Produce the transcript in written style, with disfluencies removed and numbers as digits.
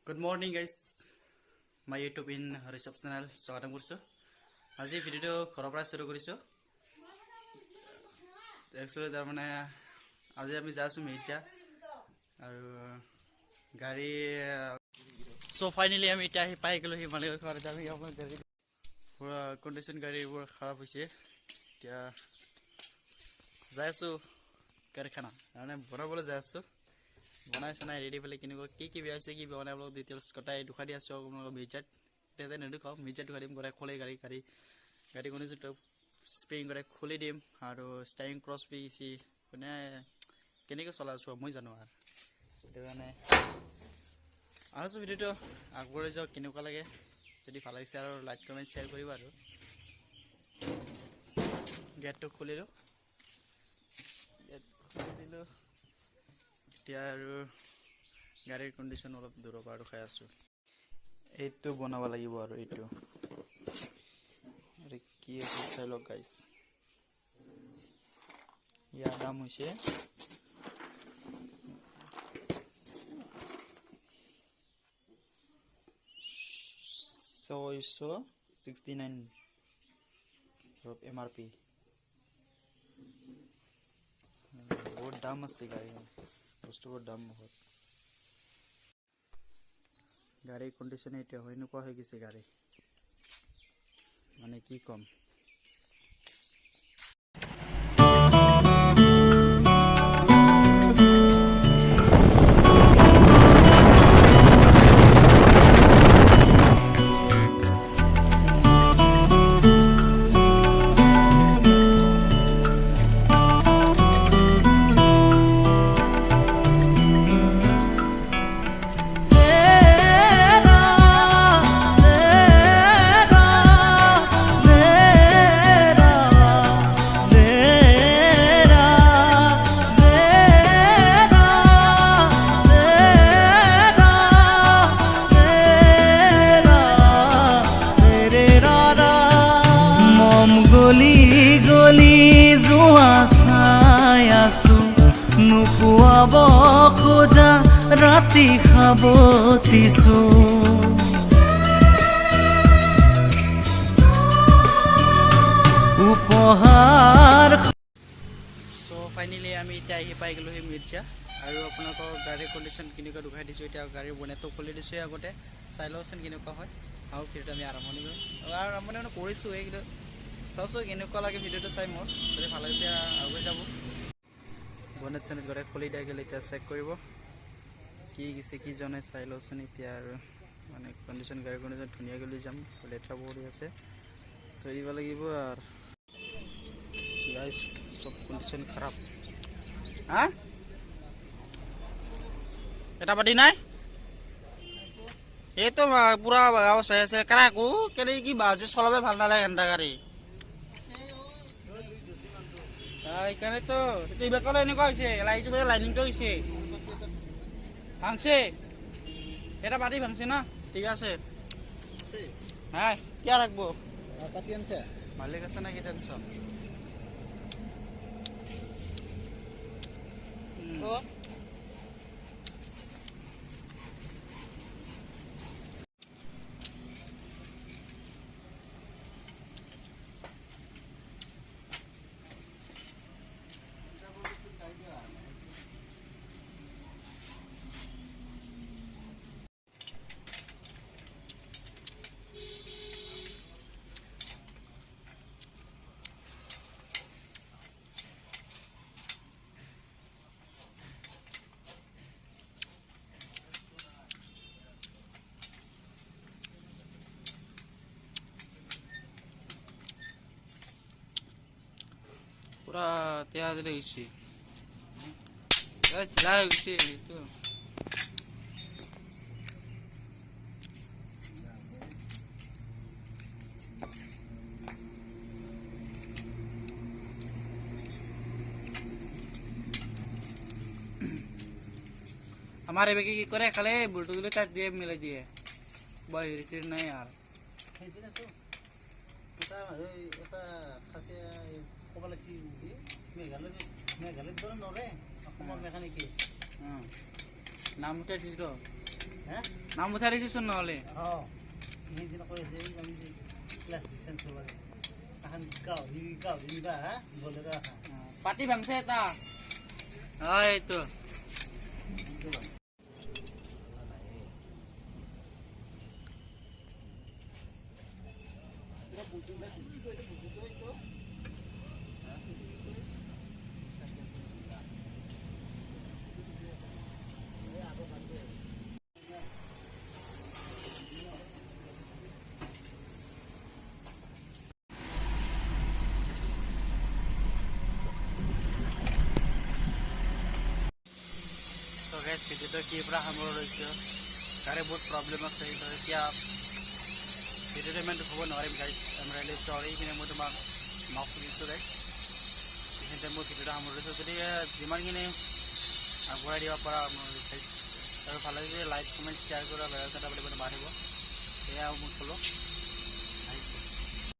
Good morning guys, my YouTube in Rishabh channel স্বাগতম কৰিছো। আজি ভিডিওটো ঘৰৰ পৰা শুৰু কৰিছো। একচুয়ালি তাৰ মানে আজি আমি যাইছো মিৰ্জা আৰু গাড়ী সো ফাইনালি আমি এতিয়া পাই গলো হি মালিকৰ ঘৰত। আমি আপোনাৰ গাড়ী পুৰা কন্ডিশন গাড়ীবোৰ খাৰাপ হৈছে। এতিয়া যাইছো কাৰখানা মানে বনাবলৈ যাইছো। बनाइस ना रेडी पे की बेचे कि बना डिटेल्स कटाई दुखा दी मिर्जात नेदुखा मिर्जा दुखा दीम गए खोले गाड़ी गाड़ी गाड़ी को स्प्रिंग गए खोली दीम और स्टारिंग क्रस भी इसी के चला मैं जानो आसो भिडिओ आगबढ़ाई जाओ के लगे जो भल लगे और लाइक कमेंट शेयर कर गेट तो खुलिल गाड़ीर कन्डिशन अलग दूर पर खाई आसो ये बनाब लगे और कि चाह लग गाइस यार दाम 669 MRP बहुत दाम আছে गाड़ी বস্তুৰ দাম বহুত গাড়ীৰ কন্ডিশন এটা হয় নকোৱা হৈ গৈছে গাড়ী মানে কি কম নুপুয়াব খোজা রাতি খাবতিছো উপহার সো ফাইনালি আমি এতিয়া আহি পাই গলো হি মিৰ্জা আৰু আপোনালোকৰ গাড়ীৰ কন্ডিশন কিনেকুৱা দুখাই দিছো এতিয়া গাড়ীৰ বনেটো খুলি দিছো আগতে চাই লওকচোন কেনেকুৱা হয় আৰু ভিডিওটো আমি আৰম্ভণি কৰিছো এইটো চাওছো কেনেকুৱা লাগে ভিডিওটো চাই মোৰ যদি ভাল লাগিছে আগুৱাই যাব বনেট চনেট গড়ে খুলি দিয়া গেলে এতিয়া চেক কৰিব কি গিছে কি জনে চাই লওকচোন এতিয়া আৰু মানে কন্ডিশন গাড়ীৰ কন্ডিশন ধুনীয়া গলি যাম লেট্ৰা বডি আছে ধৰিব লাগিব আৰু গাইস সব কন্ডিশন খারাপ হ্যাঁ এটা বাটি নাই এই তো পুরা গাও চাই আছে কাকো কেলে কি বাজে চলাবে ভাল নালাগে এন্ডা গাড়ী এইখানে তো এইবার কলে এনেকুৱা হৈছে লাইটটো বেলা লাইনিংটো হৈছে ভাঙছে এটা বাটি ভাঙছে না ঠিক আছে হ্যাঁ কি রাখবো পাতি আনছে মালিক আছে নাকি টেনশন তো पूरा तैयार रही तो हमारे बेकी की करे खाले ब्लूटूथ ले तार दिए मिला दिए बड़ी रिसीव नहीं यार এটা খাসে কপালে কি মেঘালয় ধরে নরে অসমৰ মেকানিকি নাম উঠাইছিস তো নাম উঠাই দিছোচোন নহ'লে পাতি ভাঙছে এটা এইটো গাইজ ভিডিঅ'টো কি পৰা সামৰি লৈছোঁ গাড়ী বহুত প্ৰব্লেম আছে কিন্তু এতিয়া ভিডিঅ'টো ইমান হ'ব নোৱাৰিম গাইজ আই এম ৰিয়েলি চৰি কিন্তু মই তোমাক মাফ দিছোঁ গাইজ এইখিনিতে মই ভিডিঅ'টো সামৰি লৈছোঁ যদি যিমানখিনি আগবঢ়াই দিব পৰা মই বিচাৰিছোঁ আৰু ভাল লাগিলে লাইক কমেণ্ট শ্বেয়াৰ